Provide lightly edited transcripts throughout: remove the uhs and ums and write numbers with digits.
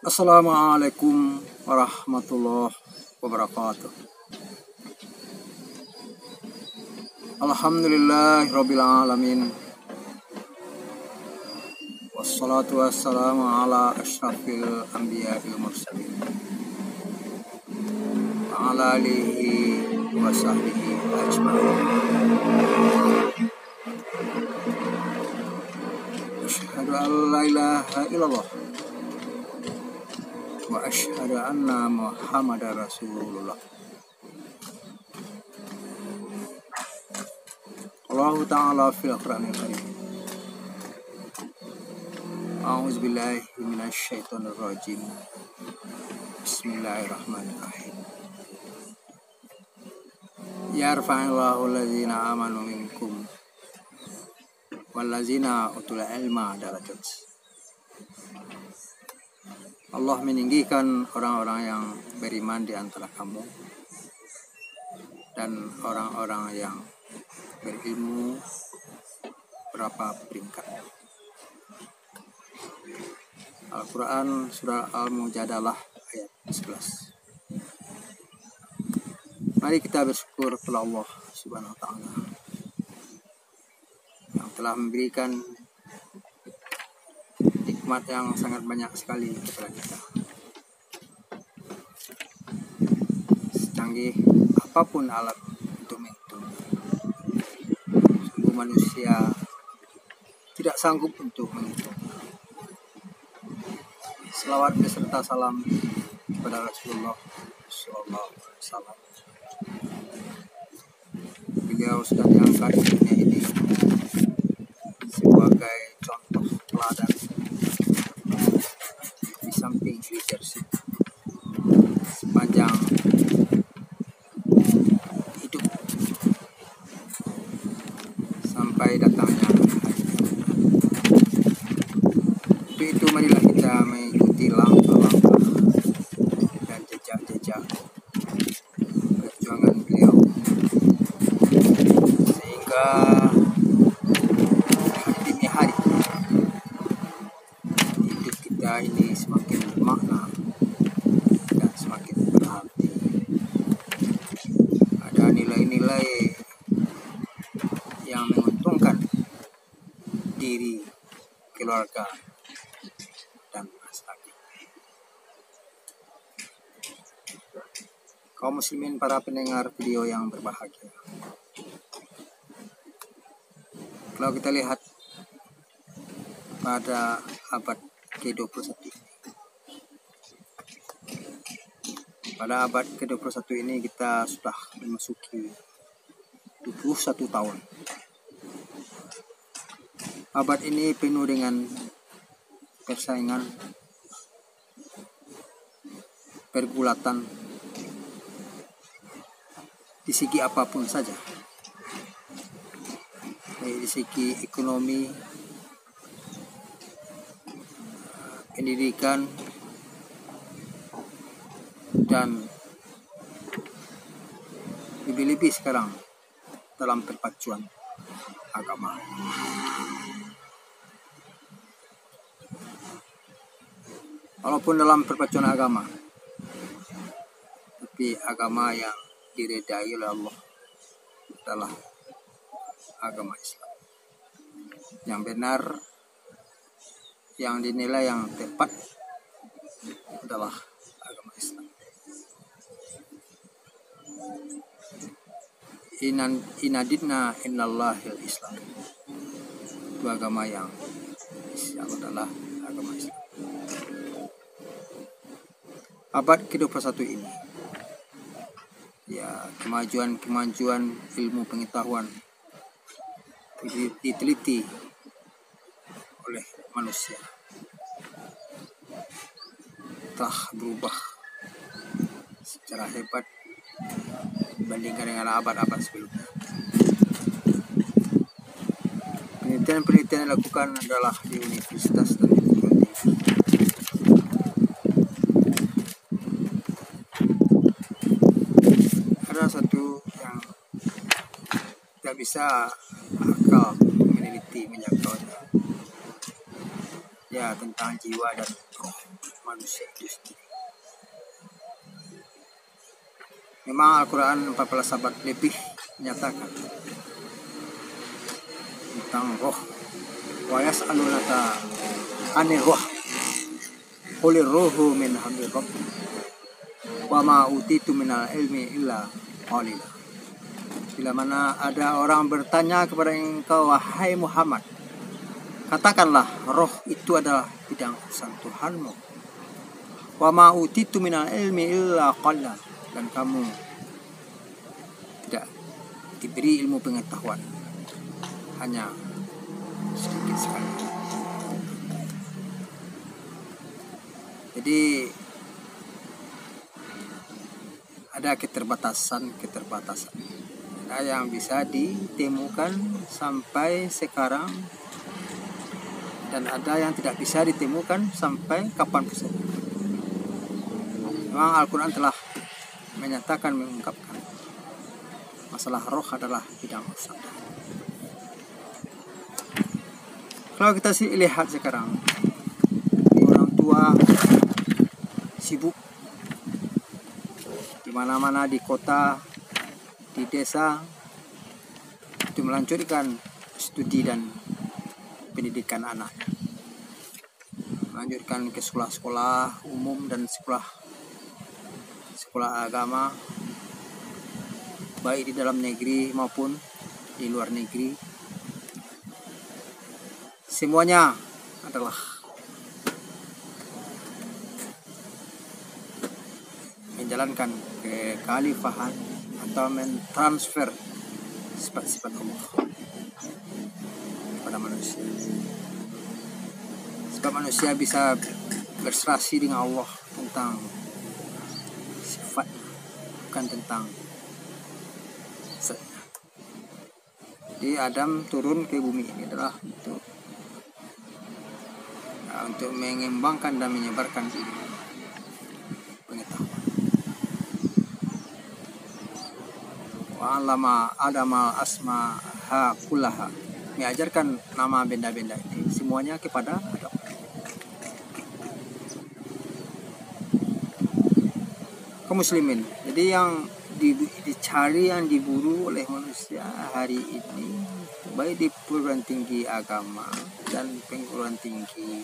Assalamualaikum warahmatullahi wabarakatuh. Alhamdulillahirabbil alamin. Wassalatu wassalamu ala asyrafil anbiya'il mursalin. Wa ala alihi wa sahbihi ajma'in. Asyhadu an la ilaha illallah wa asyhadu anna Muhammadar Rasulullah. Allah Ta'ala fil Qur'anil Karim. A'udzu billahi minasy syaithanir rajim. Bismillahirrahmanirrahim. Yarfa'illahu allazina amanu minkum wallazina utul ilma darajat. Allah meninggikan orang-orang yang beriman di antara kamu dan orang-orang yang berilmu berapa peringkat. Al-Quran surah Al-Mujadalah ayat 11. Mari kita bersyukur kepada Allah Subhanahu wa Ta'ala yang telah memberikan nikmat yang sangat banyak sekali kepada kita. Secanggih apapun alat untuk menghitung, sungguh manusia tidak sanggup untuk menghitung. Selawat beserta salam kepada Rasulullah SAW. Beliau sudah diangkat di dunia ini sebagai contoh teladan di samping leadership sepanjang hidup sampai datangnya hari. Untuk itu marilah kita mengikuti langkah-langkah dan jejak-jejak perjuangan beliau sehingga demi hari hidup kita ini semakin bermakna dan semakin berarti. Ada nilai-nilai yang menguntungkan diri, keluarga, dan masyarakat. Kaum muslimin, para pendengar video yang berbahagia, kalau kita lihat pada abad ke-21 ini, pada abad ke-21 ini kita sudah memasuki 21 tahun. Abad ini penuh dengan persaingan, pergulatan di segi apapun saja, baik di segi ekonomi, pendidikan, dan lebih-lebih sekarang dalam perpacuan agama. Walaupun dalam perpacuan agama, tapi agama yang diridai oleh Allah adalah agama Islam. Yang benar, yang dinilai yang tepat adalah agama Islam. Inadidna innallahil Islam. Itu agama yang adalah agama Islam. Abad ke-21 ini, ya, kemajuan ilmu pengetahuan diteliti oleh manusia telah berubah secara hebat dibandingkan dengan abad-abad sebelumnya. Penelitian yang dilakukan adalah di universitas dan di perguruan tinggi. Ada satu yang tidak bisa akal meneliti menjangkaunya, ya tentang jiwa dan roh manusia itu sendiri. Memang Al-Quran 14 abad lebih menyatakan tentang roh. Wa yas'alunaka 'anir roh qulir ruhu min amri rabbi wa ma utitu minal ilmi illa qalila. Bila mana ada orang bertanya kepada engkau, wahai Muhammad, katakanlah roh itu adalah bidang urusan Tuhanmu. Wa ma utitu minal ilmi illa qalila, dan kamu tidak diberi ilmu pengetahuan, hanya sedikit sekali. Jadi ada keterbatasan. Ada yang bisa ditemukan sampai sekarang dan ada yang tidak bisa ditemukan sampai kapan pun. Memang Al-Quran telah menyatakan, mengungkapkan masalah roh adalah bidang urusan. Kalau kita lihat sekarang, orang tua sibuk di mana-mana, di kota, di desa, itu melanjutkan studi dan pendidikan anak, melanjutkan ke sekolah-sekolah umum dan sekolah agama, baik di dalam negeri maupun di luar negeri. Semuanya adalah menjalankan kekhalifahan atau mentransfer sifat-sifat Allah kepada manusia. Sebab manusia bisa berserasi dengan Allah tentang sifatnya, bukan tentang zatnya. Jadi Adam turun ke bumi ini adalah untuk mengembangkan dan menyebarkan ilmu pengetahuan. Wa 'allama Adama asma'a kullaha, mengajarkan nama benda-benda ini semuanya kepada Adam. Kaum muslimin, jadi yang dicari, yang diburu oleh manusia hari ini, baik di perguruan tinggi agama dan perguruan tinggi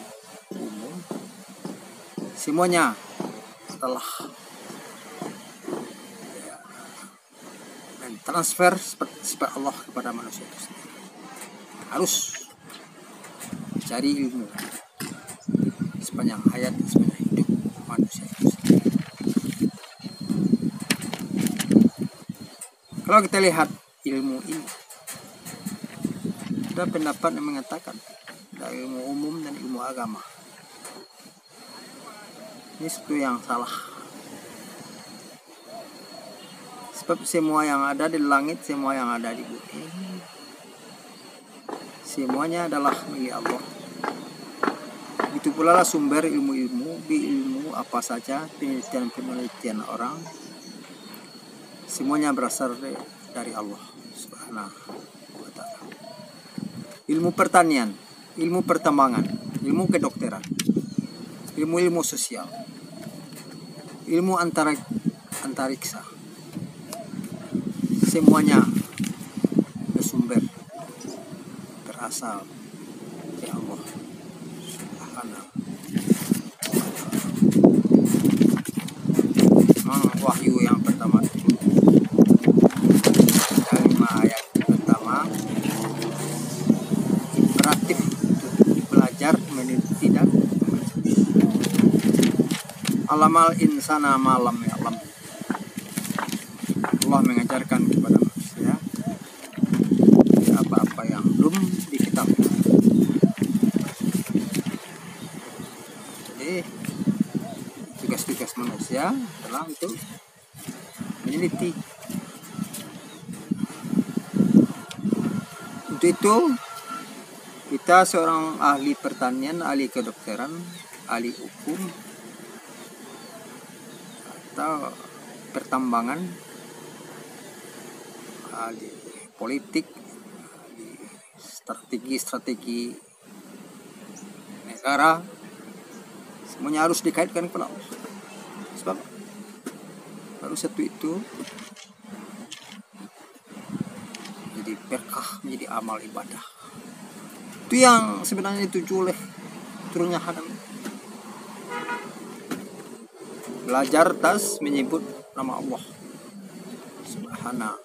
umum, semuanya adalah transfer sifat Allah kepada manusia itu sendiri. Harus cari ilmu sepanjang hayat, sepanjang hidup manusia itu sendiri. Kalau kita lihat ilmu ini, ada pendapat yang mengatakan ada ilmu umum dan ilmu agama. Ini sesuatu yang salah. Sebab semua yang ada di langit, semua yang ada di bumi, semuanya adalah milik Allah. Begitu pula lah sumber ilmu-ilmu, ilmu apa saja, penelitian orang, semuanya berasal dari Allah Subhanahu wa ta'ala. Ilmu pertanian, ilmu pertambangan, ilmu kedokteran, ilmu sosial, ilmu antariksa, semuanya bersumber, berasal dari Allah Subhanahu. Wahyu yang pertama itu dari 5 ayat pertama, imperatif untuk belajar, meneliti dan alamal insana malam ya alam. Allah mengajarkan kepada manusia apa-apa yang belum diketahui. Jadi tugas-tugas manusia adalah untuk meneliti. Untuk itu kita seorang ahli pertanian, ahli kedokteran, ahli hukum atau pertambangan, ahli politik, ahli strategi negara, semuanya harus dikaitkan kepada Allah. Sebab baru satu itu jadi berkah, menjadi amal ibadah. Itu yang sebenarnya dituju oleh turunnya Adam. Belajar tas menyebut nama Allah Subhanahu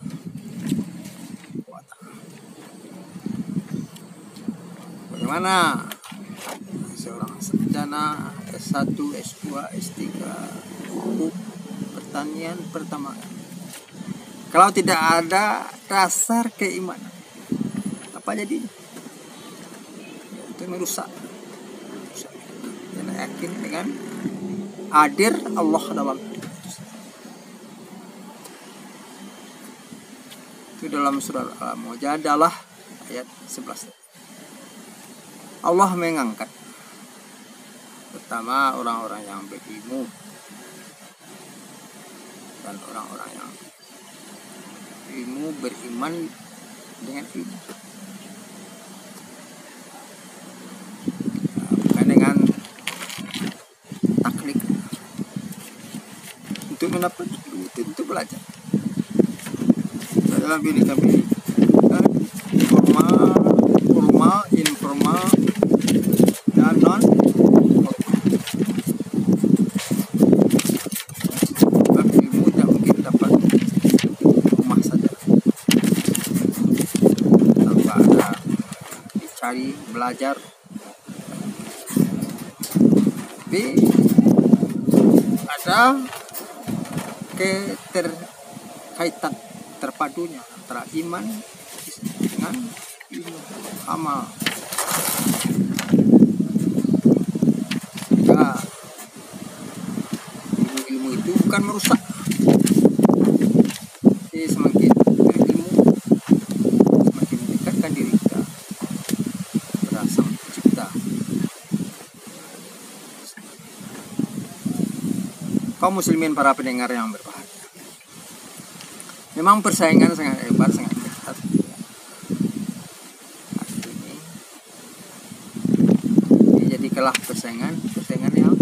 wa ta'ala. Bagaimana seorang sarjana S1, S2, S3 hukum pertanian pertama, kalau tidak ada dasar keimanan, apa jadinya? Itu merusak. Jangan yakin dengan hadir Allah dalam itu. Dalam surah Al-Mujadalah ayat 11. Allah mengangkat pertama orang-orang yang berilmu dan orang-orang yang ilmu beriman dengan ilmu, bukan dengan taklik. Untuk mendapat ilmu itu untuk belajar. Dalam ini kami formal, informal, dan non. Ilmu tidak mungkin dapat rumah saja tanpa ada dicari, belajar. Tapi ada keterkaitan, terpadunya antara iman dengan ilmu amal. Nah, ilmu itu bukan merusak. Jadi semakin berilmu, semakin mendekatkan diri kita kepada Sang Pencipta. Kaum muslimin, para pendengar yang berbahagia, memang persaingan sangat hebat, sangat ketat hari ini. Jadi kalah persaingan yang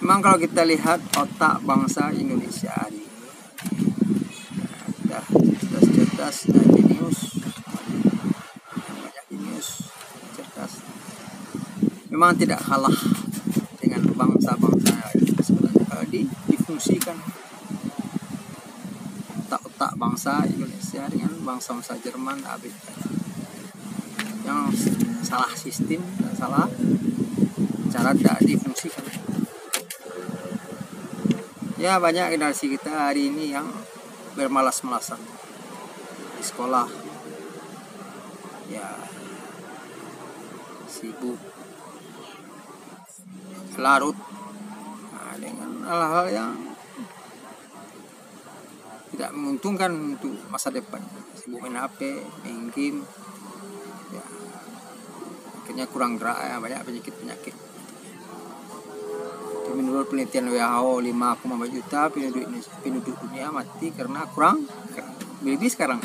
memang kalau kita lihat otak bangsa Indonesia hari ini, cerdas dan jenius, banyak jenius, cerdas, memang tidak kalah dengan bangsa-bangsa sebenarnya kalau difungsikan otak bangsa Indonesia dengan bangsa-bangsa Jerman, Amerika yang salah sistem dan salah cara tidak difungsikan. Ya, banyak generasi kita hari ini yang bermalas-malasan di sekolah, ya sibuk larut dengan hal-hal yang tidak menguntungkan untuk masa depan. Sibuk main HP, main game, ya, akhirnya kurang gerak, ya, banyak penyakit. Menurut penelitian WHO 5,4 juta penduduk dunia mati karena kurang gerak. Lebih sekarang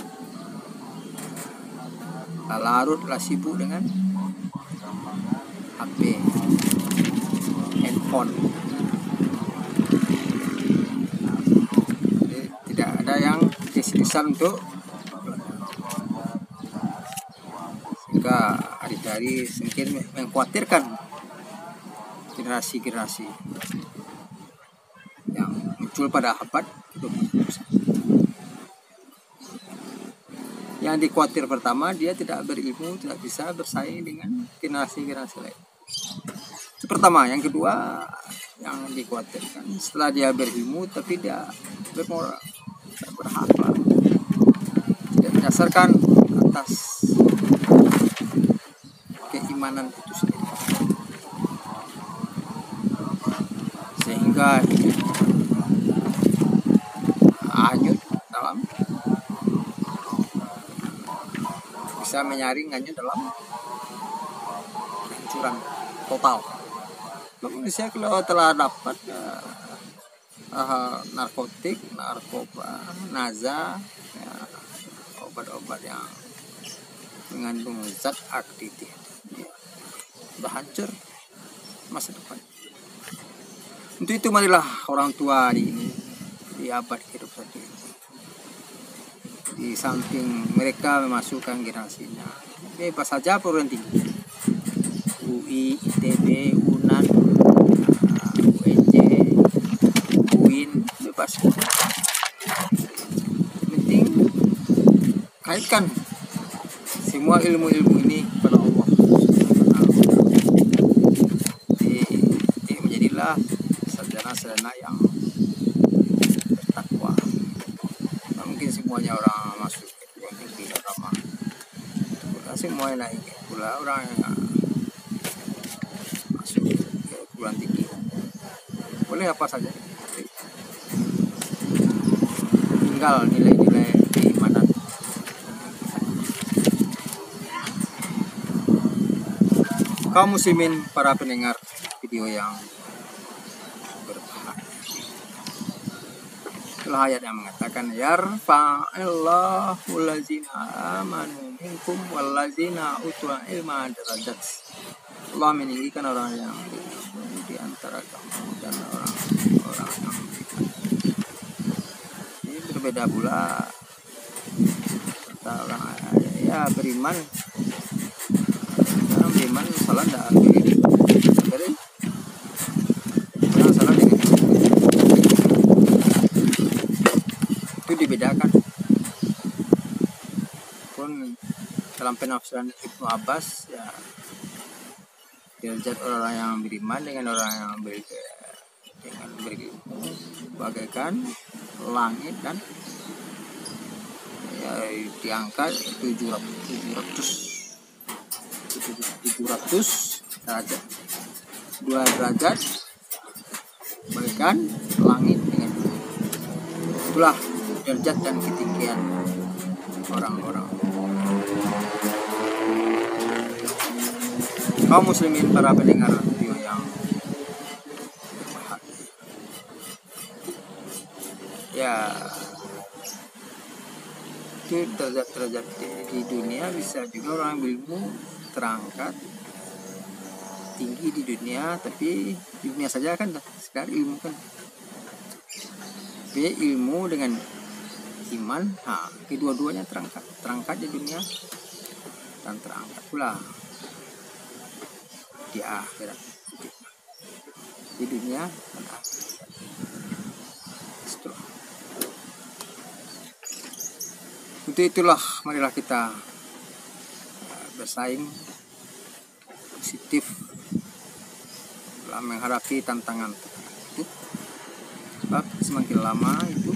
larutlah sibuk dengan HP, handphone. Jadi, tidak ada yang keseriusan untuk, sehingga hari-hari semakin mengkhawatirkan generasi yang muncul pada abad ke-21. Yang dikhawatir pertama, dia tidak berilmu, tidak bisa bersaing dengan generasi lain. Itu pertama. Yang kedua, yang dikhawatirkan setelah dia berilmu tapi dia bermoral, tidak berakhlak, tidak didasarkan atas keimanan itu sendiri, sehingga hanyut dalam, bisa menyaring hanyut dalam hancuran total. Manusia kalau telah dapat narkotik, narkoba, naza, ya, obat-obat yang mengandung zat aktif, ya, udah hancur masa depan. Untuk itu marilah orang tua di abad ke-21 ini, di samping mereka memasukkan generasinya, bebas saja perguruan tinggi, UI, ITB, UNAN, UNJ, UIN, bebas. Penting kaitkan semua ilmu-ilmu ini kepada Allah. Menjadilah sarjana-sarjana yang bertakwa. Nah, mungkin semuanya orang masuk ke tinggi agama. Semuanya naik pula orang yang masuk ke perguruan tinggi. Boleh apa saja. Tinggal nilai-nilai keimanan. Kaum muslimin, para pendengar video yang berbahagia. Itulah ayat yang mengatakan yarfa'illahu allazina amanu minkum wallazina utul ilma darajat. Allah meninggikan orang yang di antara kamu dan orang-orang yang beriman. Ini berbeda pula kata orang ya beriman. Orang beriman salah tidak jadi orang salah dengan itu dibedakan pun dalam penafsiran Ibnu Abbas ya, derajat orang yang beriman dengan orang yang berilmu bagaikan langit dan ya diangkat 700 derajat, 2 derajat bagaikan langit dengan itulah derajat dan ketinggian orang-orang. Kaum muslimin, para pendengar video yang berbahagia. Ya, itu derajat-derajat di dunia bisa juga orang berilmu terangkat tinggi di dunia, tapi di dunia saja kan sekarang ilmu kan. Tapi ilmu dengan iman, kedua-duanya terangkat di dunia dan terangkat pula di akhirat, di dunia dan akhirat. Untuk itulah marilah kita bersaing positif dalam menghadapi tantangan itu, sebab semakin lama itu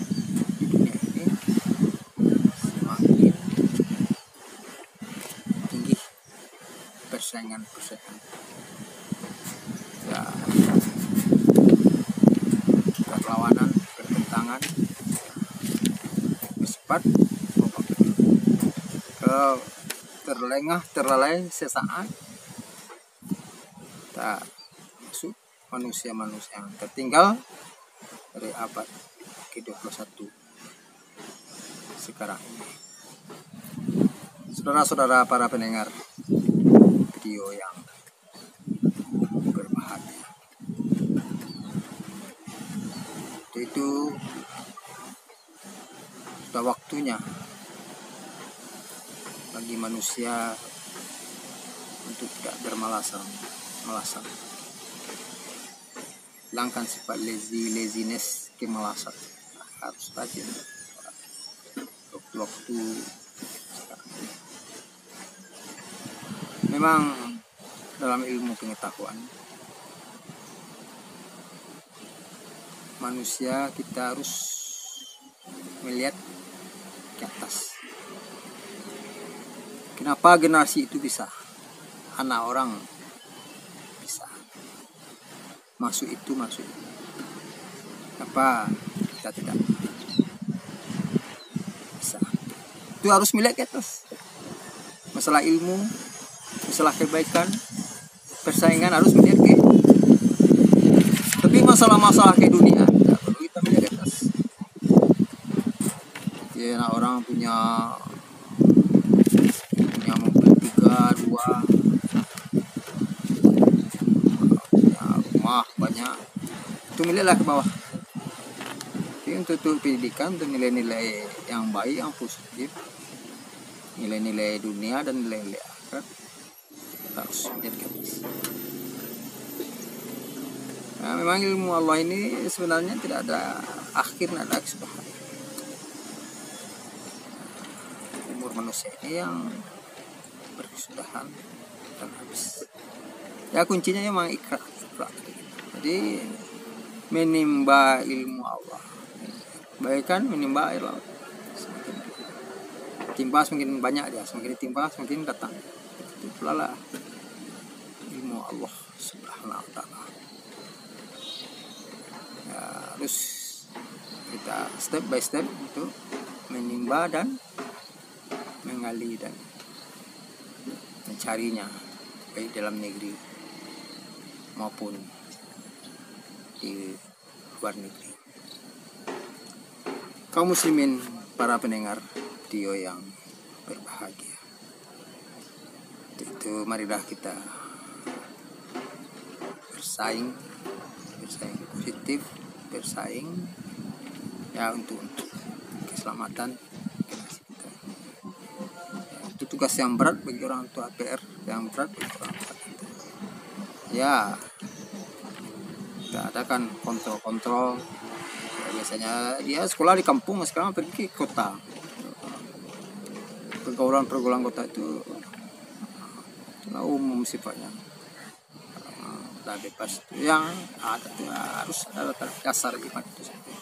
di dunia ini semakin tinggi persaingan ya, perlawanan, pertentangan bersifat terlelai sesaat tak masuk manusia-manusia yang tertinggal dari abad ke-21 sekarang ini. Saudara-saudara para pendengar video yang berbahagia, itu sudah waktunya bagi manusia untuk tidak bermalasan, hilangkan sifat laziness, kemalasan. Harus rajin waktu-waktu sekarang. Memang dalam ilmu pengetahuan manusia kita harus melihat ke atas. Kenapa generasi itu bisa, anak orang bisa masuk itu, kenapa kita tidak bisa? Itu harus melihat ke atas. Masalah ilmu, masalah kebaikan, persaingan harus melihat ke. Tapi masalah-masalah ke dunia tidak perlu kita melihat ke atas. Ya, orang punya mobil tangga 2, punya rumah banyak, itu miliklah ke bawah. Jadi untuk pendidikan, untuk nilai-nilai yang baik, yang positif, nilai-nilai dunia dan nilai-nilai akhirat harus menjadikan misi. Nah, memang ilmu Allah ini sebenarnya tidak ada akhir, tidak ada kesudahan. Umur manusia ini yang berkesudahan dan habis. Ya kuncinya memang ikrar. Jadi menimba ilmu Allah, bagaikan menimba air laut. Semakin timpa semakin banyak dia, semakin ditimpa semakin datang. Itu pula lah ilmu Allah Subhanahu wa ta'ala. Ya, harus kita step by step untuk menimba dan menggali dan mencarinya, baik dalam negeri maupun di luar negeri. Kaum muslimin, para pendengar video yang berbahagia, itu marilah kita bersaing positif, bersaing ya untuk keselamatan generasi kita. Ya, itu tugas yang berat bagi orang tua, PR yang berat bagi orang tua kita. Ya, kita adakan kontrol. Ya, biasanya dia sekolah di kampung, sekarang pergi ke kota. Pergaulan kota itu umum sifatnya, bebas. Yang ada itu harus ada dasar iman itu sendiri,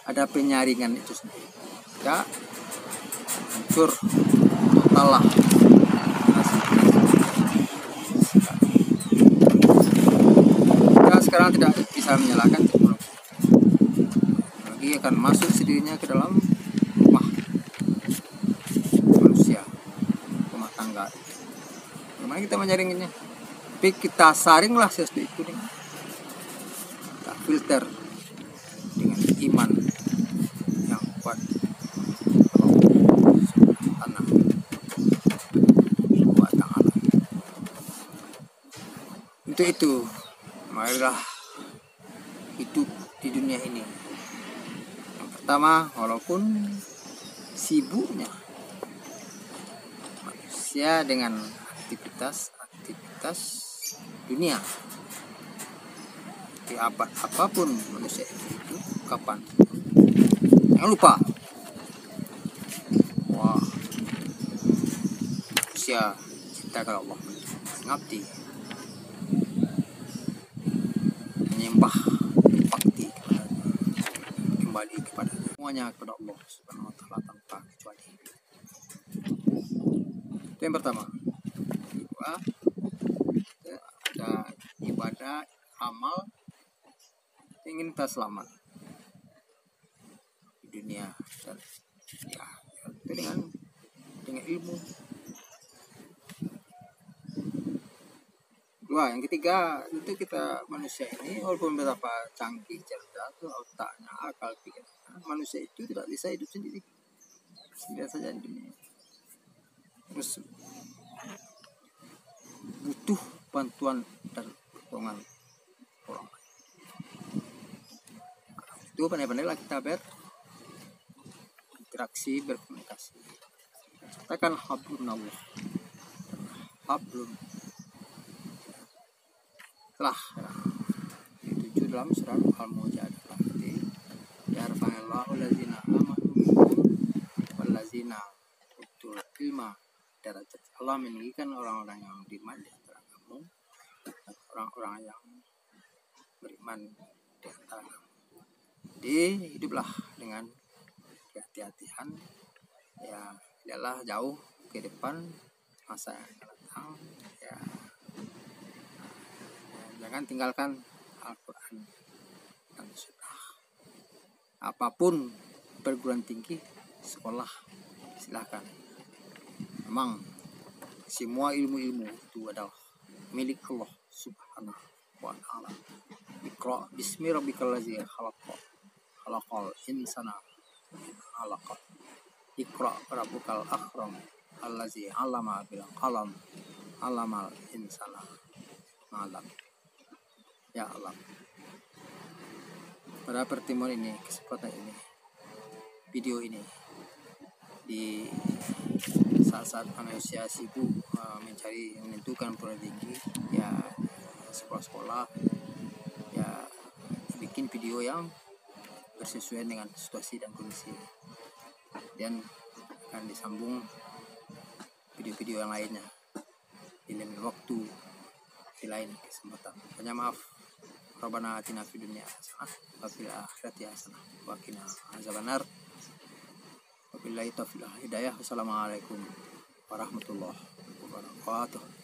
ada penyaringan itu sendiri. Ya, hancur total lah. Kita sekarang tidak bisa menyalahkan teknologi. Teknologi akan masuk sendirinya ke dalam rumah manusia, rumah tangga. Bagaimana kita menyaringinnya? Tapi kita saringlah sesuatu itu dengan kita filter dengan iman yang kuat. Tanah buat tangan. Untuk itu, marilah hidup di dunia ini. Yang pertama, walaupun sibuknya manusia dengan aktivitas dunia, di abad apapun manusia itu kapan, jangan lupa manusia cinta kepada Allah, mengabdi, menyembah, berbakti kepadanya, kembali kepada semuanya kepada Allah Subhanahu wa ta'ala tanpa kecuali. Itu yang pertama. Kedua, ada ibadah, amal, ingin kita selamat di dunia dan ya, itu dengan ilmu. Dua, yang ketiga, itu kita manusia ini walaupun betapa canggih, cerdas, otaknya, akal pikirannya, manusia itu tidak bisa hidup sendiri saja di dunia. Terus butuh bantuan dan pertolongan orang lain. Itu pandai-pandailah kita berinteraksi, berkomunikasi. Katakan hablum Allah, hablum telah dituju dalam surat Al-Mujadalah. Ya rafa'allahu allazina amanu minkum wallazina utul ilma darajat. Allah meninggikan orang-orang yang beriman di antara kamu dan orang-orang yang beriman di antara kamu. Jadi hiduplah dengan kehati-hatian, ya, lihatlah jauh ke depan masa yang akan datang, ya, jangan tinggalkan Al-Quran dan Sunnah. Apapun perguruan tinggi, sekolah, silakan. Memang semua ilmu-ilmu itu adalah milik Allah Subhanahu wa ta'ala. Iqra bismi rabbikal ladzi khalaqal insana min 'alaq. Iqra rabbukal akram allazi 'allama bil qalam alamal insana malam. Ya Allah, pada pertemuan ini, kesempatan ini, video ini, di saat-saat manusia sibuk mencari menentukan perguruan tinggi, ya sekolah-sekolah, ya bikin video yang bersesuaian dengan situasi dan kondisi, dan akan disambung video-video yang lainnya di lain waktu, di lain kesempatan. Hanya maaf. Rabbana atina fid dunya hasanah wa fil akhirati hasanah wa qina azabannar. Wabillahi taufiq wal hidayah. Wassalamualaikum warahmatullahi wabarakatuh.